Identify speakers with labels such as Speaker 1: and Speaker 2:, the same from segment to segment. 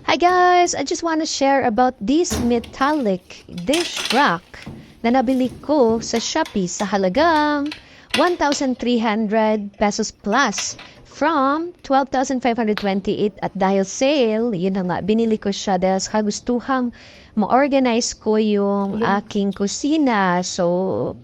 Speaker 1: Hi guys! I just want to share about this metallic dish rack na nabili ko sa Shopee sa halagang 1,300 pesos plus from 12,528 at dahil sale, yun na nga, binili ko siya dahil sa kagustuhang ma-organize ko yung aking kusina. So,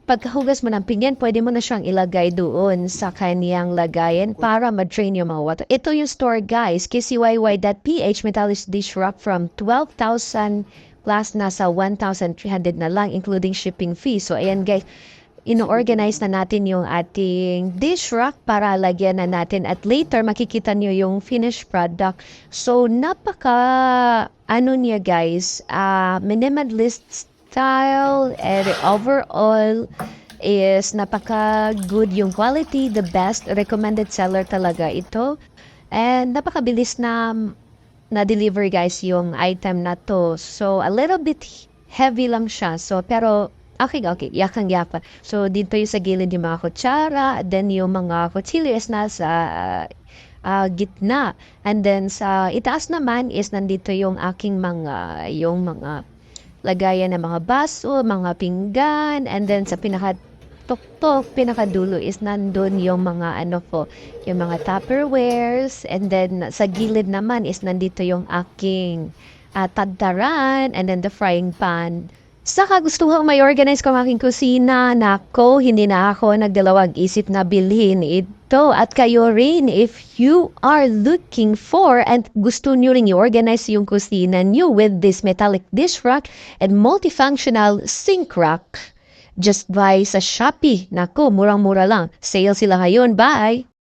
Speaker 1: pagkahugas mo ng pinggan, pwede mo na siyang ilagay doon sa kaniyang lagayan para ma-drain yung mga water. Ito yung store guys, kcyy.ph metallic dish rack from 12,000 plus nasa 1,300 na lang including shipping fee. So ayan guys, ino-organize na natin yung ating dish rack para lagyan na natin at later makikita nyo yung finished product. So ano niya guys, minimalist style and overall is napaka-good yung quality, the best recommended seller talaga ito. And napakabilis na deliver guys yung item na to. So a little bit heavy lang siya. So pero okay, yakang-yaka. So dito yung sa gilid yung mga kutsara, then yung mga kutsilyo is nasa gitna. And then sa itaas naman is nandito yung aking mga lagayan ng mga baso, mga pinggan, and then sa pinaka-tuktok, pinakadulo is nandun yung mga yung mga Tupperwares, and then sa gilid naman is nandito yung aking tadtaran, and then the frying pan. Sa kagustuhang may organize ko ang aking kusina, nako, hindi na ako nagdalawang isip na bilhin ito. At kayo rin, if you are looking for and gusto nyo rin i-organize yung kusina nyo with this metallic dish rack and multifunctional sink rack, just buy sa Shopee. Nako, murang-mura lang. Sale sila ngayon. Bye!